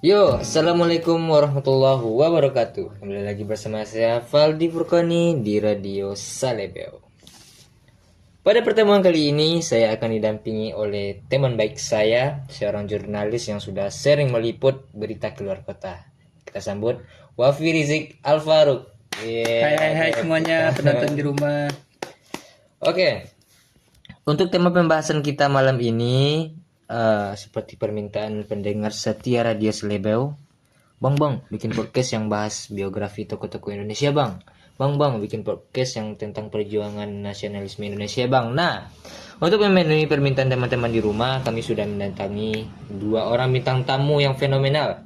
Yo, assalamualaikum warahmatullahi wabarakatuh. Kembali lagi bersama saya Valdi Furkoni di Radio Salebeo. Pada pertemuan kali ini saya akan didampingi oleh teman baik saya, seorang jurnalis yang sudah sering meliput berita keluar kota. Kita sambut Wafi Rizik Al-Faruq. Hai semuanya penonton di rumah. Oke, untuk tema pembahasan kita malam ini, seperti permintaan pendengar setia Radio Selebeo, Bang, bikin podcast yang bahas biografi tokoh-tokoh Indonesia, Bang, bikin podcast yang tentang perjuangan nasionalisme Indonesia, Bang. Nah, untuk memenuhi permintaan teman-teman di rumah, kami sudah mendatangi dua orang bintang tamu yang fenomenal,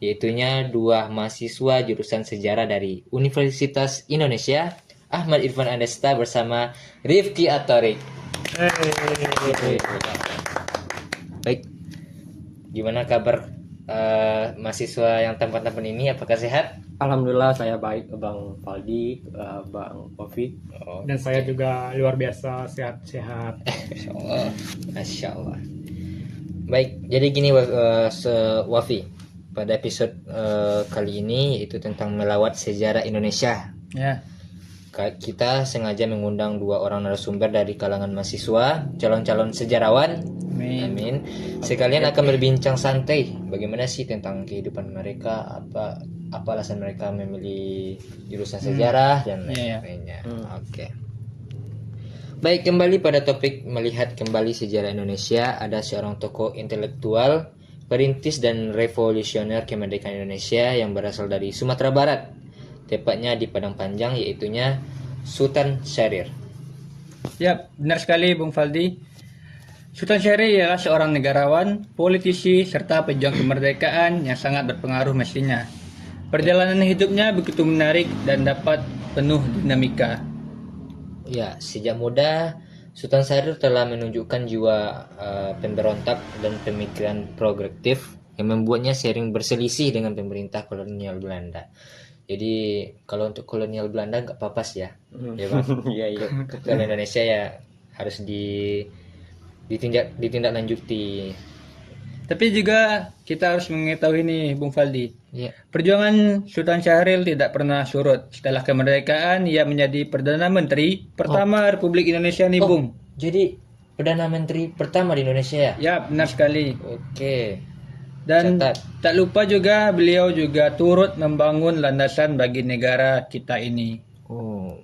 yaitunya dua mahasiswa jurusan sejarah dari Universitas Indonesia, Ahmad Irfan Andesta bersama Rifki Atorik. Baik, gimana kabar mahasiswa yang tampan-tampan ini? Apakah sehat? Alhamdulillah saya baik, Bang Valdi, Bang Wafi. Dan saya juga luar biasa sehat-sehat. Masya Allah. Baik, jadi gini Wafi, pada episode kali ini itu tentang melawat sejarah Indonesia. Ya. Kita sengaja mengundang dua orang narasumber dari kalangan mahasiswa, calon-calon sejarawan. Amin. Sekalian akan berbincang santai bagaimana sih tentang kehidupan mereka, apa alasan mereka memilih jurusan sejarah dan lain-lainnya. Oke. Baik, kembali pada topik melihat kembali sejarah Indonesia, ada seorang tokoh intelektual, perintis dan revolusioner kemerdekaan Indonesia yang berasal dari Sumatera Barat, tepatnya di Padang Panjang, yaitunya Sultan Syahrir. Ya, benar sekali Bung Valdi. Sultan Syahrir ialah seorang negarawan, politisi, serta pejuang kemerdekaan yang sangat berpengaruh mestinya. Perjalanan hidupnya begitu menarik dan dapat penuh dinamika. Ya, sejak muda Sultan Syahrir telah menunjukkan jiwa pemberontak dan pemikiran progresif yang membuatnya sering berselisih dengan pemerintah kolonial Belanda. Jadi kalau untuk kolonial Belanda nggak apa-apa sih ya, ya Bang. Iya. Kalau Indonesia ya harus ditindaklanjuti. Tapi juga kita harus mengetahui nih Bung Valdi. Ya. Perjuangan Sultan Syahrir tidak pernah surut. Setelah kemerdekaan ia menjadi Perdana Menteri pertama Republik Indonesia nih Bung. Jadi Perdana Menteri pertama di Indonesia ya? Ya, benar sekali. Oke. Dan Catat. tak lupa juga beliau juga turut membangun landasan bagi negara kita ini. Oh,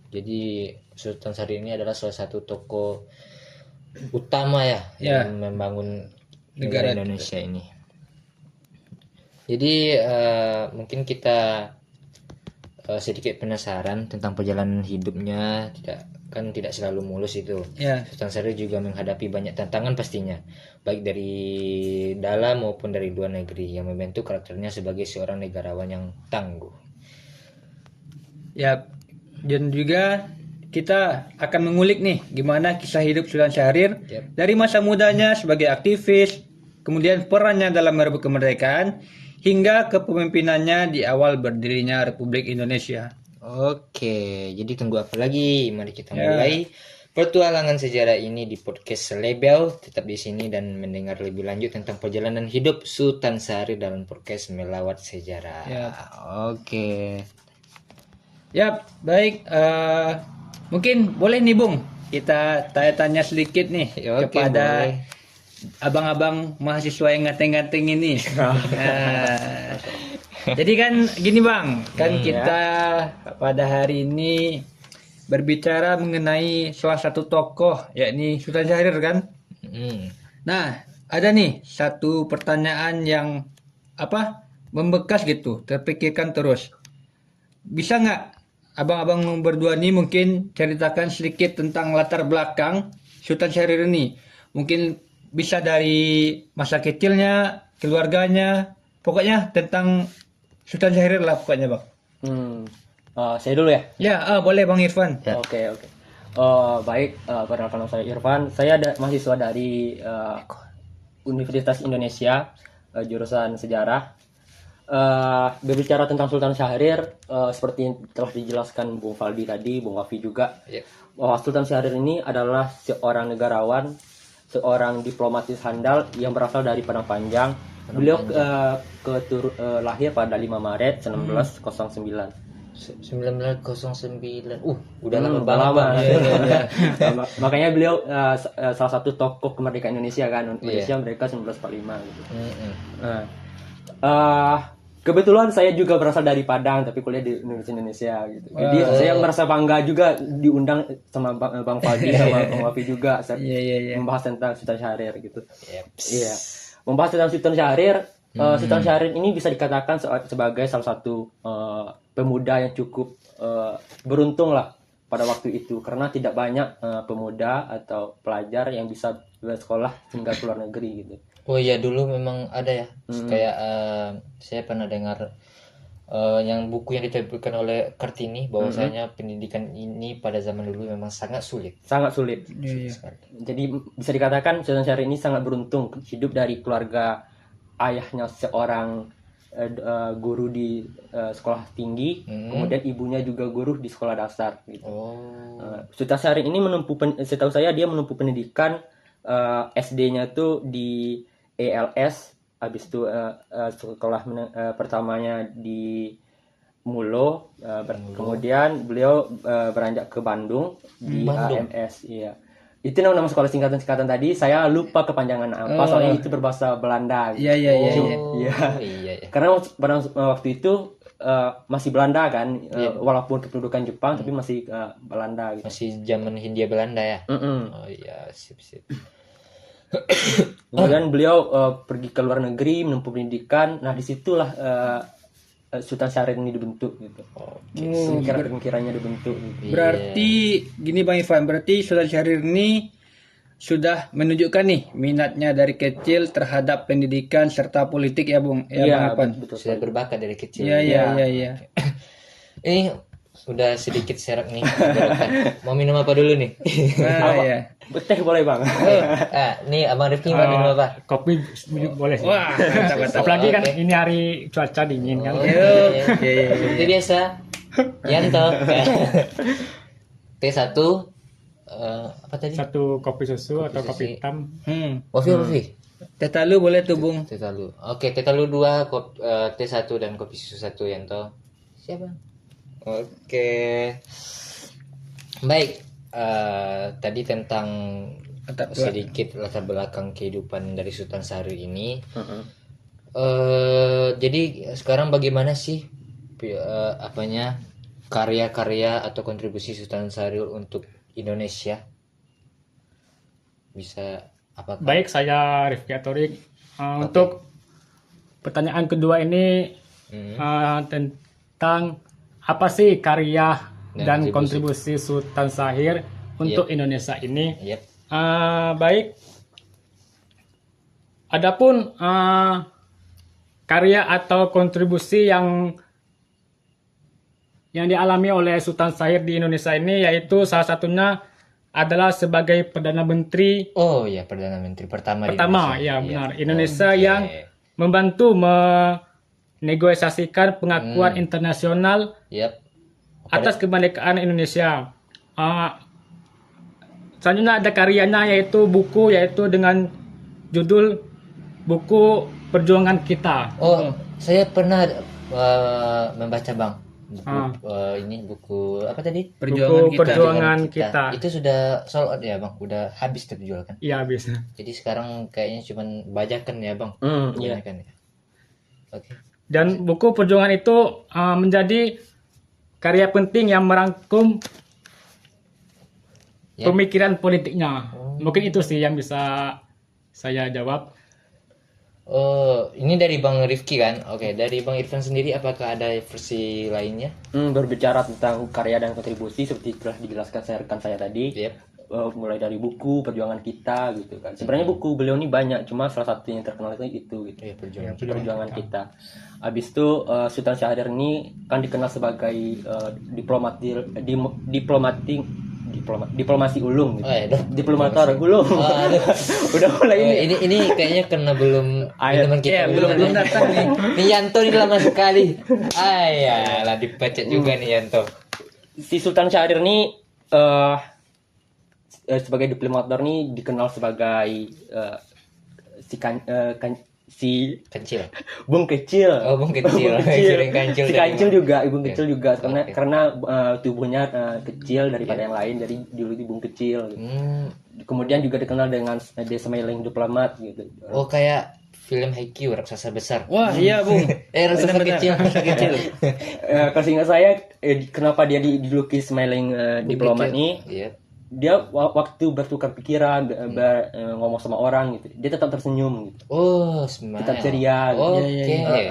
jadi Sultan Syahrir ini adalah salah satu tokoh utama ya yang membangun negara Indonesia ini. Jadi mungkin kita sedikit penasaran tentang perjalanan hidupnya, tidak selalu mulus itu. Ya. Sultan Syahrir juga menghadapi banyak tantangan pastinya, baik dari dalam maupun dari luar negeri, yang membentuk karakternya sebagai seorang negarawan yang tangguh. Ya, dan juga kita akan mengulik nih gimana kisah hidup Sultan Syahrir dari masa mudanya sebagai aktivis, kemudian perannya dalam merebut kemerdekaan, hingga kepemimpinannya di awal berdirinya Republik Indonesia. Oke, jadi tunggu apa lagi? Mari kita mulai petualangan sejarah ini di podcast Selebel. Tetap di sini dan mendengar lebih lanjut tentang perjalanan hidup Sultan Syahrir dalam podcast Melawat Sejarah. Oke. Ya, baik. Mungkin boleh nih Bung, kita tanya-tanya sedikit nih kepada boleh. abang-abang mahasiswa yang nganteng-nganteng ini. Jadi kan gini Bang, kan kita pada hari ini berbicara mengenai salah satu tokoh, yakni Sultan Syahrir kan. Nah, ada nih satu pertanyaan yang membekas gitu, terpikirkan terus. Bisa nggak abang-abang berdua ini mungkin ceritakan sedikit tentang latar belakang Sultan Syahrir ini? Mungkin bisa dari masa kecilnya, keluarganya, pokoknya tentang Sultan Syahrir lah pokoknya Bang. Saya dulu ya? Ya, boleh Bang Irfan. Oke. Baik, perkenalkan saya Irfan. Saya mahasiswa dari Universitas Indonesia, jurusan sejarah. Berbicara tentang Sultan Syahrir, seperti yang telah dijelaskan Bung Valdi tadi, Bung Wafi juga, bahwa Sultan Syahrir ini adalah seorang negarawan, seorang diplomatis handal yang berasal dari Padang Panjang, Beliau lahir pada 5 Maret 1909. 1909. Udah lama Lama. banget. Iya. Makanya beliau salah satu tokoh kemerdekaan Indonesia kan. Indonesia mereka 1945 gitu. Kebetulan saya juga berasal dari Padang tapi kuliah di Universitas Indonesia gitu. Jadi saya merasa bangga juga diundang sama Bang Faldi sama Bang Wafi juga membahas tentang Sultan Syahrir gitu. Iya. Membahas tentang Sultan Syahrir. Sultan Syahrir ini bisa dikatakan sebagai salah satu pemuda yang cukup beruntung lah pada waktu itu karena tidak banyak pemuda atau pelajar yang bisa bersekolah hingga ke luar negeri gitu. Oh iya, dulu memang ada ya, kayak saya pernah dengar yang buku yang diterbitkan oleh Kartini bahwasanya pendidikan ini pada zaman dulu memang sangat sulit. Sangat sulit. Jadi bisa dikatakan Sultan Syahrir ini sangat beruntung hidup dari keluarga ayahnya seorang guru di sekolah tinggi, kemudian ibunya juga guru di sekolah dasar gitu. Sultan Syahrir ini setahu saya dia menempuh pendidikan SD-nya tuh di ELS, habis itu sekolah pertamanya di Mulo, kemudian beliau beranjak ke Bandung di AMS, iya. Itu nama sekolah singkatan tadi, saya lupa kepanjangan apa, soalnya itu berbahasa Belanda. Iya. Karena pada waktu itu masih Belanda kan, walaupun kedudukan Jepang tapi masih Belanda gitu. Masih zaman Hindia Belanda ya. Oh iya, sip. Kemudian beliau pergi ke luar negeri menempuh pendidikan. Nah disitulah Sultan Syahrir ini dibentuk gitu. Pemikirannya dibentuk gitu. Berarti gini Bang Irfan, berarti Sultan Syahrir ini sudah menunjukkan nih minatnya dari kecil terhadap pendidikan serta politik ya Bung. Iya, Bang Irfan. betul. Sudah berbakat dari kecil. Iya. Ini udah sedikit serak nih. Mau minum apa dulu nih? Iya. Teh boleh Bang. Nih Abang Rifki mau minum apa? Kopi boleh sih. Wah, mantap. Apalagi kan ini hari cuaca dingin kan. Iya. Seperti biasa. Yanto. T1 apa tadi? Satu kopi susu atau susu. kopi hitam. Wafi. Teh talu boleh tuh Bung. Tetalu. Oke, Tetalu 2, T1 dan kopi susu 1 Yanto. Siapa? Oke. Baik. Tadi tentang sedikit latar belakang kehidupan dari Sultan Syahrir ini. Jadi sekarang bagaimana sih karya-karya atau kontribusi Sultan Syahrir untuk Indonesia? Bisa apa? Baik, saya Rifki Atorik. Untuk pertanyaan kedua ini tentang apa sih karya dan kontribusi Sultan Syahrir untuk Indonesia ini. Baik. Adapun karya atau kontribusi yang dialami oleh Sultan Syahrir di Indonesia ini yaitu salah satunya adalah sebagai Perdana Menteri. Oh ya, Perdana Menteri pertama di Indonesia. Ya benar, Indonesia yang membantu menegosiasikan pengakuan internasional atas kemerdekaan Indonesia. Selanjutnya ada karyanya yaitu dengan judul buku Perjuangan Kita. Oh, saya pernah membaca Bang. Buku apa tadi? Perjuangan kita. Itu sudah sold out ya Bang? Udah habis terjual kan? Iya, habis. Jadi sekarang kayaknya cuma bajakan ya Bang? Iya. Oke. Dan buku Perjuangan itu menjadi karya penting yang merangkum pemikiran politiknya. Mungkin itu sih yang bisa saya jawab. Oh, ini dari Bang Rifki kan? Oke, dari Bang Irfan sendiri apakah ada versi lainnya? Berbicara tentang karya dan kontribusi seperti telah dijelaskan rekan saya tadi. Mulai dari buku Perjuangan Kita gitu kan. Sebenarnya buku beliau ini banyak, cuma salah satu yang terkenal itu gitu. Perjuangan Kita. Habis itu Sultan Syahrir ini kan dikenal sebagai diplomasi ulung gitu. Diplomator ulung. Udah mulai ini kayaknya karena belum teman kita belum datang nih. Nih Yanto ini lama sekali. Lah dibaca juga nih Yanto. Si Sultan Syahrir ini sebagai diplomator ini dikenal sebagai si Kecil. Bung Kecil. Oh, Bung Kecil. Bung Kecil. Kirain kancil Si dari Kancil mana? juga, Bung Kecil juga Oke. karena tubuhnya kecil daripada yang lain, jadi dulu di Bung Kecil. Gitu. Hmm. Kemudian juga dikenal dengan The Smiling Diplomat gitu. Oh, kayak film Haikyuu, raksasa besar. Wah, iya, Bung. Raksasa Benar-benar, kecil. raksasa kecil. Kalau seingat saya, kenapa dia dijuluki Smiling Diplomat Kecil. nih? Iya. Dia waktu bertukar pikiran, ngomong sama orang gitu, dia tetap tersenyum gitu. Oh, smile. Tetap ceria. Gitu. Oke.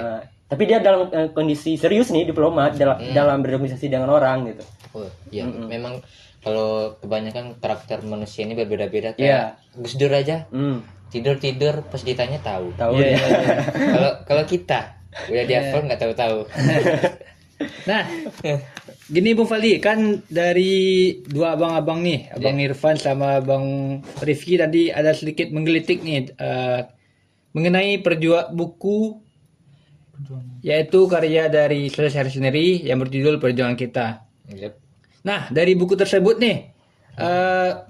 Tapi dia dalam kondisi serius nih, diplomat dalam bernegosiasi dengan orang gitu. Oh, iya. Memang kalau kebanyakan karakter manusia ini berbeda-beda, Iya. kayak Gus Dur aja. Hmm. Tidur pas ditanya tahu. Tahu Iya, ya. iya, iya. Kalau kita udah dihafal nggak tahu-tahu. Nah, gini Bung Fali, kan dari dua abang-abang nih, Abang Irfan sama Abang Rifki tadi ada sedikit menggelitik nih mengenai buku yaitu karya dari Sultan Syarif sendiri yang berjudul Perjuangan Kita. Yep. Nah, dari buku tersebut nih,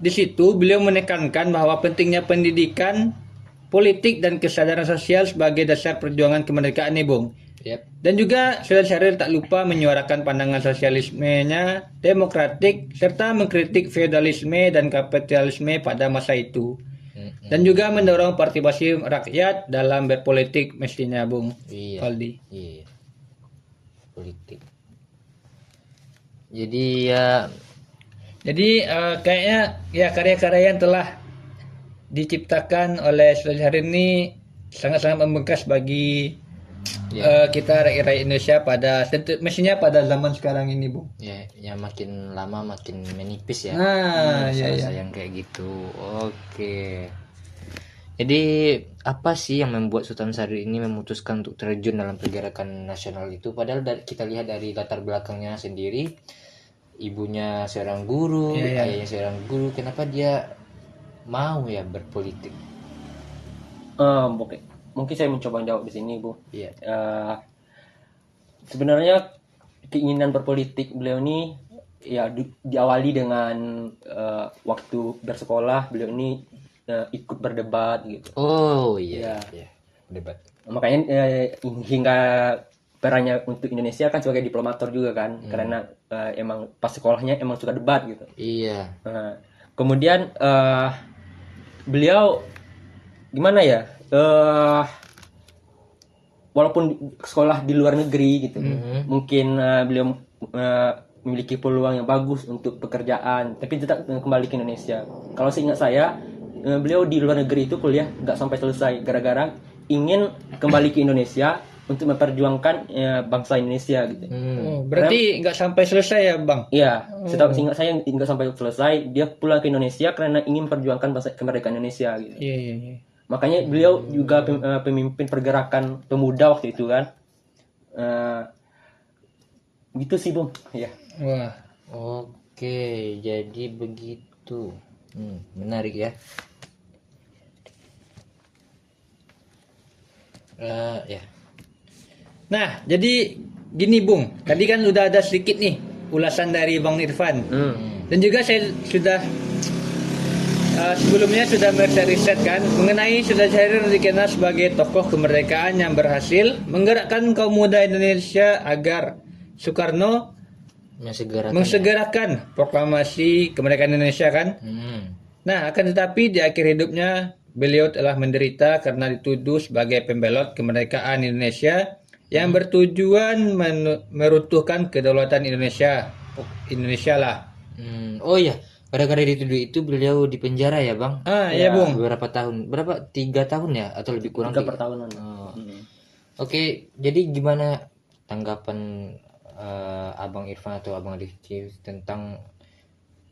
di situ beliau menekankan bahwa pentingnya pendidikan, politik dan kesadaran sosial sebagai dasar perjuangan kemerdekaan nih, Bung. Yep. Dan juga Sultan Syahrir tak lupa menyuarakan pandangan sosialismenya, demokratik, serta mengkritik feodalisme dan kapitalisme pada masa itu. Dan juga mendorong partisipasi rakyat dalam berpolitik mestinya, Bung Iya. Faldi. Iya. Politik. Jadi Kayaknya ya karya-karya yang telah diciptakan oleh Sultan Syahrir ini sangat-sangat membekas bagi kita rakyat Indonesia mestinya pada zaman sekarang ini, Bung. ya makin lama makin menipis ya. Nah, iya, iya. Yang kayak gitu. Oke. Jadi apa sih yang membuat Sultan Syahrir ini memutuskan untuk terjun dalam pergerakan nasional itu? Padahal kita lihat dari latar belakangnya sendiri, ibunya seorang guru, ayahnya seorang guru. Kenapa dia mau ya berpolitik? Oke. Mungkin saya mencoba jawab di sini, Bu. Iya. Sebenarnya keinginan berpolitik beliau ini ya diawali dengan waktu bersekolah beliau ini ikut berdebat gitu. Oh iya. Debat. Makanya hingga perannya untuk Indonesia kan sebagai diplomator juga kan, karena emang pas sekolahnya emang suka debat gitu. Iya. Kemudian beliau gimana ya? Walaupun sekolah di luar negeri gitu, mungkin beliau memiliki peluang yang bagus untuk pekerjaan, tapi tetap kembali ke Indonesia. Kalau seingat saya, beliau di luar negeri itu kuliah nggak sampai selesai gara-gara ingin kembali ke Indonesia untuk memperjuangkan bangsa Indonesia gitu. Berarti nggak sampai selesai ya, Bang? Iya, setahu seingat saya nggak sampai selesai. Dia pulang ke Indonesia karena ingin memperjuangkan bangsa kemerdekaan Indonesia gitu. Iya. Makanya beliau juga pemimpin pergerakan pemuda waktu itu kan. Gitu sih, Bung. Ya. Wah. Oke, jadi begitu. Menarik ya. Ya. Nah, jadi gini, Bung. Tadi kan udah ada sedikit nih ulasan dari Bang Irfan. Dan juga saya sudah sebelumnya sudah riset kan mengenai Sultan Syahrir dikenal sebagai tokoh kemerdekaan yang berhasil menggerakkan kaum muda Indonesia agar Soekarno mensegerakan proklamasi kemerdekaan Indonesia kan. Nah, akan tetapi di akhir hidupnya beliau telah menderita karena dituduh sebagai pembelot kemerdekaan Indonesia yang bertujuan meruntuhkan kedaulatan Indonesia lah. Oh iya. Gara-gara dituduh itu beliau dipenjara ya, Bang? Iya, Bung. Beberapa tahun. 3 tahun ya atau lebih kurang? 3 pertahunan. Oke, jadi gimana tanggapan Abang Irfan atau Abang Rifki tentang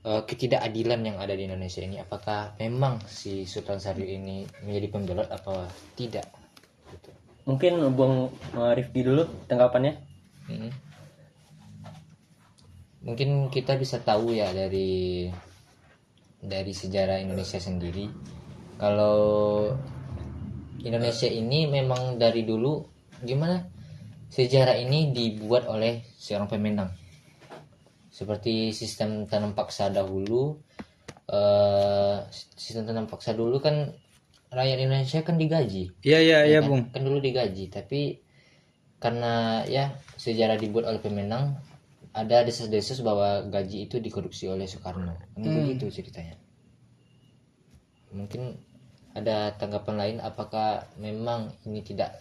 ketidakadilan yang ada di Indonesia ini? Apakah memang si Sultan Syahrir ini menjadi pembelot apa tidak? Gitu. Mungkin Bung Rifki dulu tanggapannya. Mungkin kita bisa tahu ya dari sejarah Indonesia sendiri, kalau Indonesia ini memang dari dulu gimana sejarah ini dibuat oleh seorang pemenang, seperti sistem tanam paksa dahulu. Sistem tanam paksa dulu kan rakyat Indonesia kan digaji. Iya, kan? Bung. Kan dulu digaji, tapi karena ya sejarah dibuat oleh pemenang, ada desas-desus bahwa gaji itu dikorupsi oleh Soekarno. Begitu ceritanya. Mungkin ada tanggapan lain, apakah memang ini tidak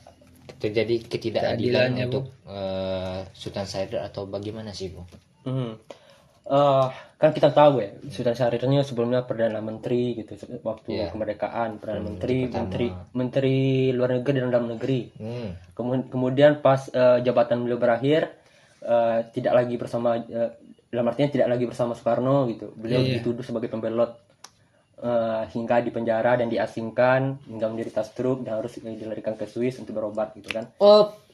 terjadi ketidakadilan untuk Sultan Syahrir atau bagaimana sih, Bu? Kan kita tahu ya, Sultan Syahrir ini sebelumnya perdana menteri gitu waktu kemerdekaan, perdana menteri luar negeri dan dalam negeri. Kemudian pas jabatan beliau berakhir, tidak lagi bersama, dalam artinya tidak lagi bersama Soekarno gitu. Beliau dituduh sebagai pembelot, hingga dipenjara dan diasingkan hingga menderita stroke dan harus dilarikan ke Swiss untuk berobat gitu kan.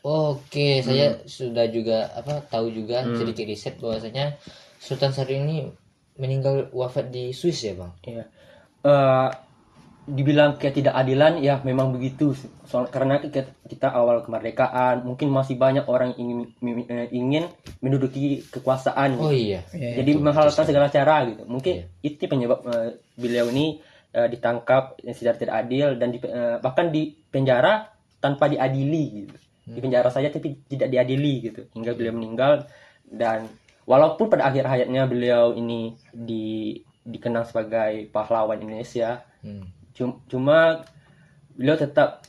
Oke. Saya sudah juga tahu juga sedikit riset bahwasanya Sultan Syahrir ini meninggal wafat di Swiss ya, Bang? Iya. Dibilang ketidakadilan ya memang begitu. Karena kita awal kemerdekaan mungkin masih banyak orang ingin menduduki kekuasaan. Oh iya. Jadi menghalalkan segala cara gitu. Mungkin itu penyebab beliau ini ditangkap secara tidak adil dan bahkan di penjara tanpa diadili gitu. Di penjara saja tapi tidak diadili gitu hingga beliau meninggal. Dan walaupun pada akhir hayatnya beliau ini dikenang sebagai pahlawan Indonesia, cuma beliau tetap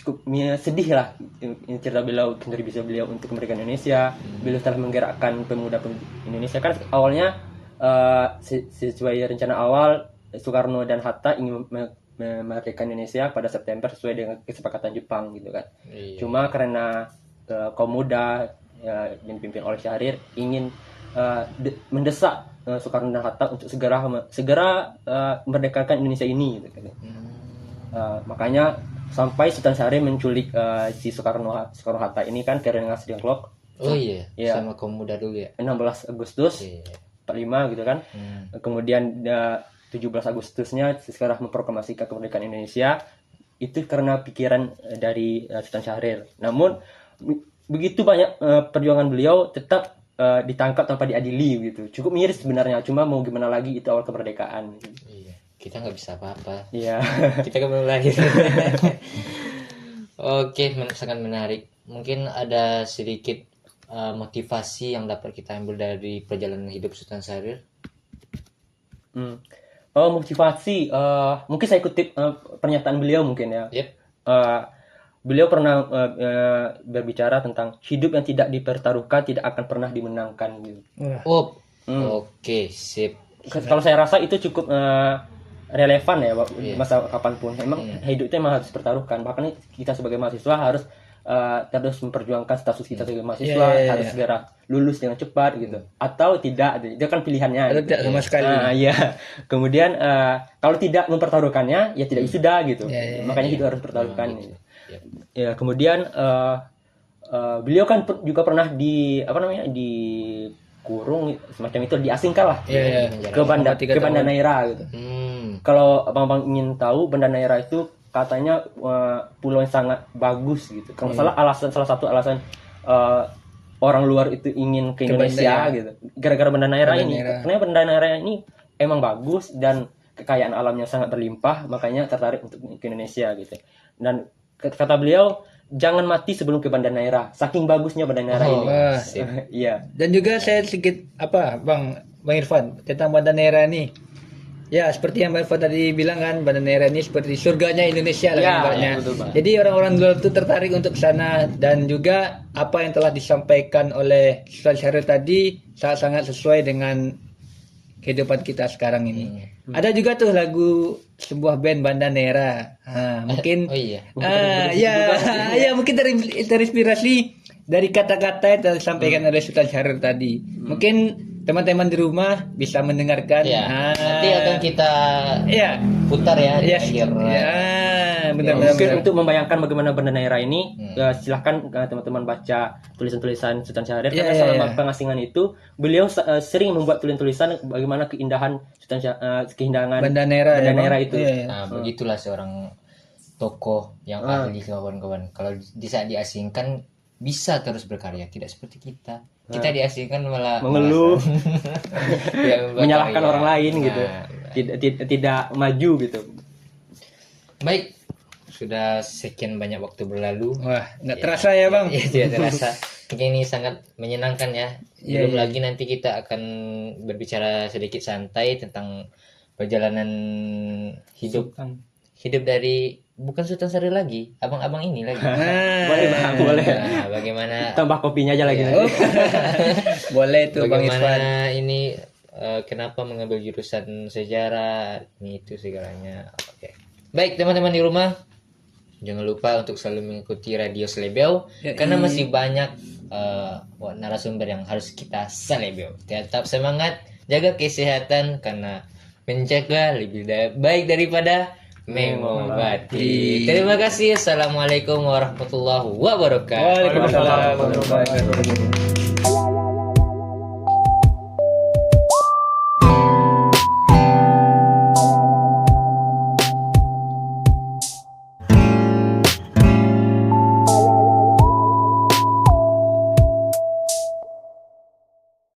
cukup sedih lah cerita beliau, kontribusi beliau untuk kemerdekaan Indonesia. Beliau telah menggerakkan pemuda Indonesia kan awalnya sesuai rencana awal Soekarno dan Hatta ingin memerdekakan Indonesia pada September sesuai dengan kesepakatan Jepang gitu kan. Cuma karena kaum muda yang dipimpin oleh Syahrir ingin mendesak Soekarno dan Hatta untuk segera memerdekakan Indonesia ini gitu kan. Makanya sampai Sultan Syahrir menculik si Soekarno Hatta ini kan ke Rengas Dengklok. Sama kaum muda dulu ya. 16 Agustus 45 gitu kan. Kemudian 17 Agustusnya segera memproklamasikan kemerdekaan Indonesia. Itu karena pikiran dari Sultan Syahrir. Namun begitu banyak perjuangan beliau tetap ditangkap tanpa diadili gitu. Cukup miris sebenarnya, cuma mau gimana lagi, itu awal kemerdekaan. Iya, kita nggak bisa apa-apa. Iya. Kita kan belum lahir. Oke, sangat menarik. Mungkin ada sedikit motivasi yang dapat kita ambil dari perjalanan hidup Sultan Syahrir. Motivasi, mungkin saya kutip pernyataan beliau mungkin ya. Yep. Beliau pernah berbicara tentang hidup yang tidak dipertaruhkan tidak akan pernah dimenangkan gitu. Oke, sip. Kalau saya rasa itu cukup relevan ya masa kapanpun. Emang hidup itu emang harus dipertaruhkan. Makanya kita sebagai mahasiswa harus terus memperjuangkan status kita sebagai mahasiswa, harus segera lulus dengan cepat gitu. Atau tidak, itu kan pilihannya. Atau tidak sama sekali. Kemudian kalau tidak mempertaruhkannya, ya tidak wisuda gitu. Makanya hidup harus dipertaruhkan. Gitu. Ya, kemudian beliau kan juga pernah dikurung semacam itu, diasingkan lah ke Banda Neira gitu. Kalau abang-abang ingin tahu, Banda Neira itu katanya pulau yang sangat bagus gitu. Kalau salah salah satu alasan orang luar itu ingin ke Indonesia gitu, gara-gara Banda Neira ini. Karena Banda Neira ini emang bagus dan kekayaan alamnya sangat berlimpah, makanya tertarik untuk ke Indonesia gitu. Dan kata beliau, jangan mati sebelum ke Banda Neira. Saking bagusnya Banda Neira ini. Iya. Dan juga saya sedikit Bang Irfan tentang Banda Neira ini. Ya, seperti yang Bang Irfan tadi bilang kan, Banda Neira ini seperti surganya Indonesia lah ibaratnya. Jadi orang-orang luar itu tertarik untuk ke sana, dan juga apa yang telah disampaikan oleh Sultan Syahrir tadi sangat sesuai dengan kehidupan kita sekarang ini. Ada juga tuh lagu sebuah band Banda Neira. Mungkin mungkin terinspirasi dari kata-kata yang disampaikan oleh Sultan Syahrir tadi. Mungkin teman-teman di rumah bisa mendengarkan. Nanti akan kita putar ya di akhir. Benar-benar. Mungkin untuk membayangkan bagaimana Banda Neira ini, silahkan teman-teman baca tulisan-tulisan Sultan Syahrir. Karena selama pengasingan itu beliau sering membuat tulisan-tulisan bagaimana keindahan keindahan Banda Neira itu. Begitulah seorang tokoh yang ahli, kawan-kawan. Kalau di saat diasingkan bisa terus berkarya, tidak seperti kita. Kita diasingkan malah mengeluh, menyalahkan orang lain gitu, tidak maju gitu. Baik, sudah sekian banyak waktu berlalu. Wah, nggak terasa ya bang? Iya, tidak terasa. Ini sangat menyenangkan ya. Iya, Belum iya. lagi nanti kita akan berbicara sedikit santai tentang perjalanan hidup dari bukan Sultan Syahrir lagi, abang-abang ini lagi. Boleh bang, boleh. Nah, bagaimana Tambah kopinya aja lagi. Iya. nanti. Boleh tuh bang Irfan. bagaimana ini kenapa mengambil jurusan sejarah ini itu segalanya. Oke. Baik teman-teman di rumah, jangan lupa untuk selalu mengikuti Radio Selebeo karena masih banyak narasumber yang harus kita selebeo. Tetap semangat, jaga kesehatan karena mencegah lebih baik daripada mengobati. Terima kasih. Assalamualaikum warahmatullahi wabarakatuh. Waalaikumsalam warahmatullahi wabarakatuh.